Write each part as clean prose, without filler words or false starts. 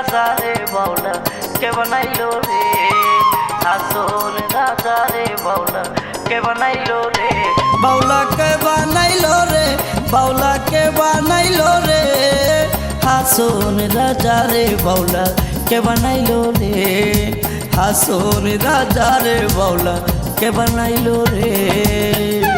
राजा रे बाउला के बनाइलो रे हासोन राजा रे बाउला के बनाइलो रे बाउला के बनाइलो रे बाउला के बनाइलो रे हासोन राजा रे बाउला के बनाइलो रे हासोन राजा रे बाउला के बनाइलो रे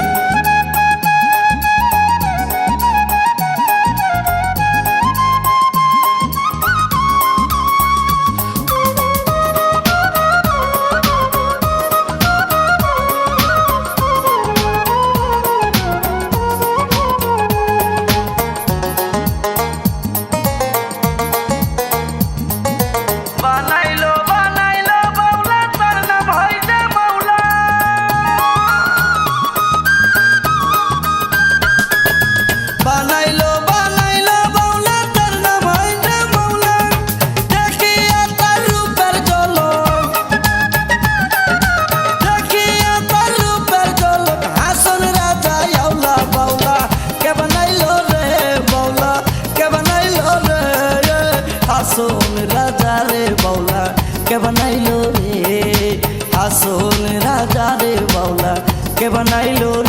हासोन राजा रे बाउला के बनाइलो रे हासोन राजा रे बाउला के बनाइलो रे।